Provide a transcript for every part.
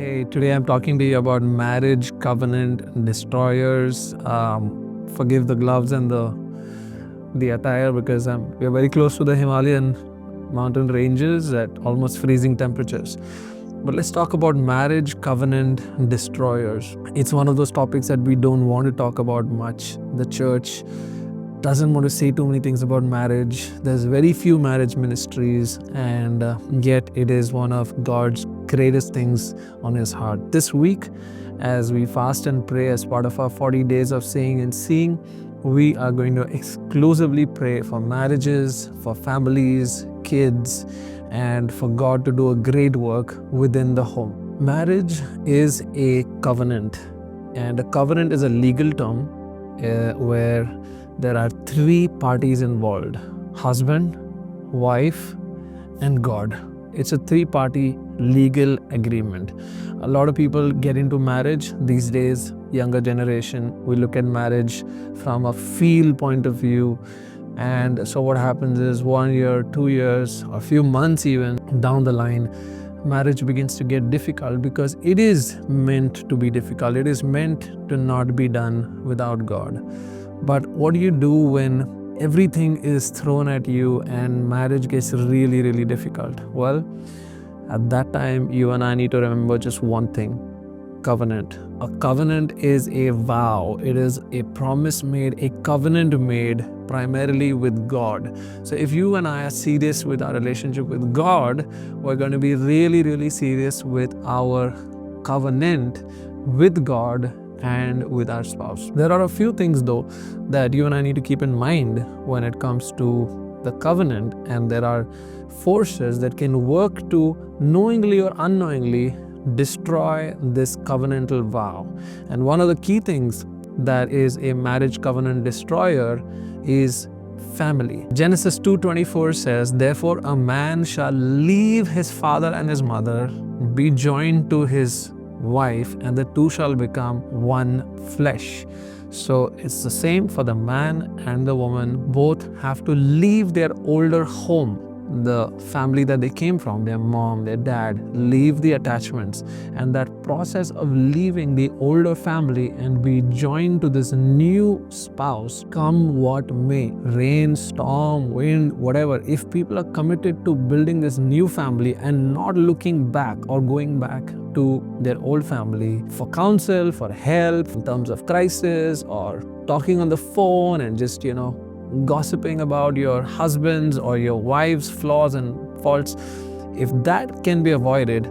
Hey, today I'm talking to you about marriage covenant destroyers. Forgive the gloves and the attire because we're very close to the Himalayan mountain ranges at almost freezing temperatures. But let's talk about marriage covenant destroyers. It's one of those topics that we don't want to talk about much. The church doesn't want to say too many things about marriage. There's very few marriage ministries, and yet it is one of God's greatest things on His heart. This week, as we fast and pray as part of our 40 days of saying and seeing, we are going to exclusively pray for marriages, for families, kids, and for God to do a great work within the home. Marriage is a covenant, and a covenant is a legal term where there are three parties involved: husband, wife, and God. It's a three-party legal agreement. A lot of people get into marriage these days, younger generation. We look at marriage from a feel point of view. And so what happens is 1 year, 2 years, a few months even down the line, marriage begins to get difficult because it is meant to be difficult. It is meant to not be done without God. But what do you do when everything is thrown at you and marriage gets really, really difficult? Well, at that time, you and I need to remember just one thing: covenant. A covenant is a vow. It is a promise made, a covenant made primarily with God. So if you and I are serious with our relationship with God, we're going to be really, really serious with our covenant with God and with our spouse. There are a few things though that you and I need to keep in mind when it comes to the covenant, and there are forces that can work to knowingly or unknowingly destroy this covenantal vow. And one of the key things that is a marriage covenant destroyer is family. Genesis 2:24 says, "Therefore a man shall leave his father and his mother, be joined to his wife, and the two shall become one flesh." So it's the same for the man and the woman. Both have to leave their older home, the family that they came from, their mom, their dad, leave the attachments. And that process of leaving the older family and be joined to this new spouse, come what may, rain, storm, wind, whatever, if people are committed to building this new family and not looking back or going back to their old family for counsel, for help in terms of crisis, or talking on the phone and just, gossiping about your husband's or your wife's flaws and faults, if that can be avoided,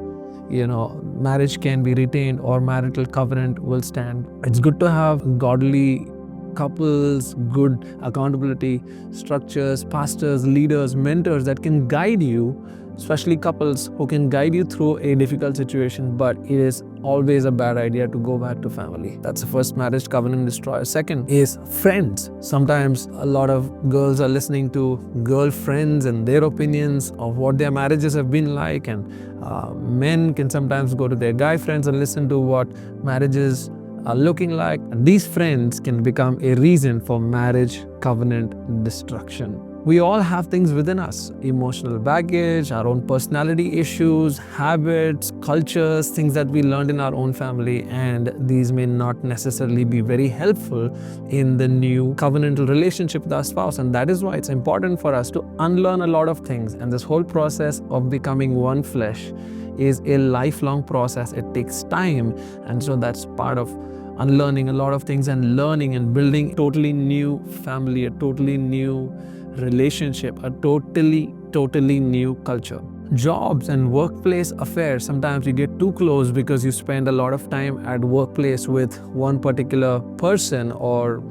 marriage can be retained or marital covenant will stand. It's good to have godly couples, good accountability structures, pastors, leaders, mentors that can guide you, especially couples who can guide you through a difficult situation. But it is always a bad idea to go back to family. That's the first marriage covenant destroyer. Second is friends. Sometimes a lot of girls are listening to girlfriends and their opinions of what their marriages have been like, and men can sometimes go to their guy friends and listen to what marriages are looking like. And these friends can become a reason for marriage covenant destruction. We all have things within us: emotional baggage, our own personality issues, habits, cultures, things that we learned in our own family, and these may not necessarily be very helpful in the new covenantal relationship with our spouse. And that is why it's important for us to unlearn a lot of things. And this whole process of becoming one flesh is a lifelong process. It takes time, and so that's part of unlearning a lot of things and learning and building a totally new family, a totally new relationship, a totally new culture. Jobs and workplace affairs. Sometimes you get too close because you spend a lot of time at workplace with one particular person, or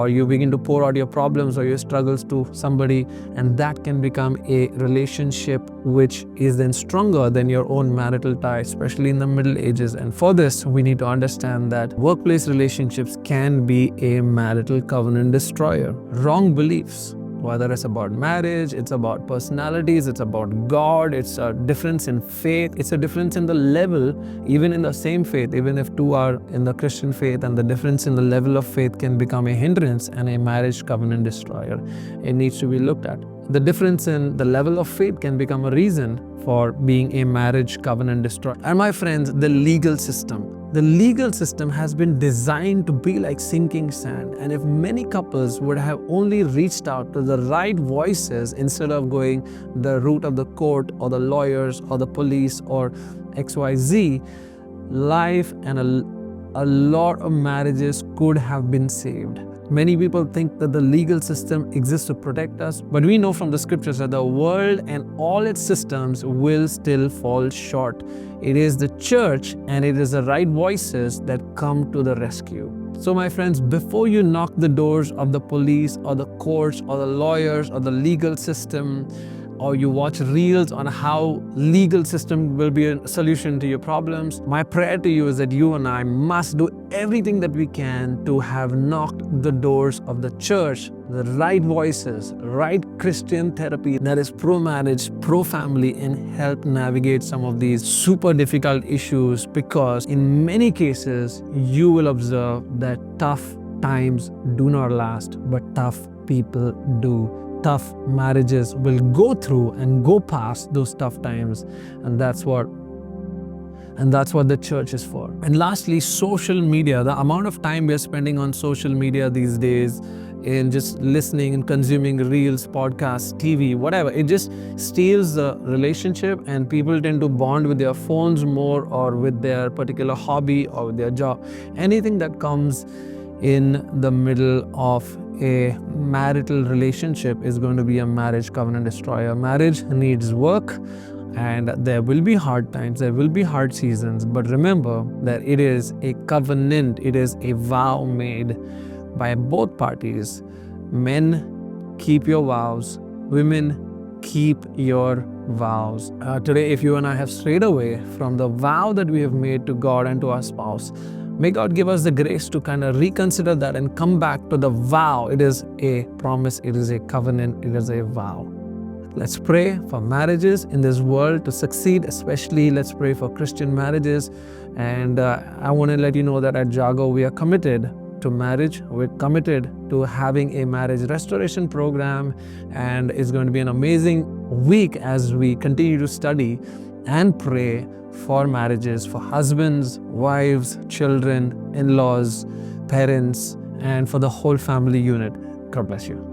you begin to pour out your problems or your struggles to somebody, and that can become a relationship which is then stronger than your own marital tie, especially in the Middle Ages. And for this, we need to understand that workplace relationships can be a marital covenant destroyer. Wrong beliefs. Whether it's about marriage, it's about personalities, it's about God, it's a difference in faith, it's a difference in the level, even in the same faith, even if two are in the Christian faith, and the difference in the level of faith can become a hindrance and a marriage covenant destroyer. It needs to be looked at. The difference in the level of faith can become a reason for being a marriage covenant destroyer. And my friends, the legal system. The legal system has been designed to be like sinking sand. And if many couples would have only reached out to the right voices instead of going the route of the court or the lawyers or the police or XYZ, life and a lot of marriages could have been saved. Many people think that the legal system exists to protect us, but we know from the scriptures that the world and all its systems will still fall short. It is the church and it is the right voices that come to the rescue. So my friends, before you knock the doors of the police or the courts or the lawyers or the legal system, or you watch reels on how legal system will be a solution to your problems, my prayer to you is that you and I must do everything that we can to have knocked the doors of the church, the right voices, right Christian therapy that is pro-marriage, pro-family, and help navigate some of these super difficult issues, because in many cases you will observe that tough times do not last, but tough people do. Tough marriages will go through and go past those tough times, and that's what the church is for. And lastly, social media. The amount of time we are spending on social media these days in just listening and consuming reels, podcasts, TV, whatever, it just steals the relationship, and people tend to bond with their phones more, or with their particular hobby, or with their job. Anything that comes in the middle of a marital relationship is going to be a marriage covenant destroyer. Marriage needs work, and there will be hard times, there will be hard seasons, but remember that it is a covenant, it is a vow made by both parties. Men, keep your vows. Women, keep your vows. Today, if you and I have strayed away from the vow that we have made to God and to our spouse, may God give us the grace to kind of reconsider that and come back to the vow. It is a promise, it is a covenant, it is a vow. Let's pray for marriages in this world to succeed, especially let's pray for Christian marriages. And I want to let you know that at Jago, we are committed to marriage. We're committed to having a marriage restoration program, and it's going to be an amazing week as we continue to study and pray for marriages, for husbands, wives, children, in-laws, parents, and for the whole family unit. God bless you.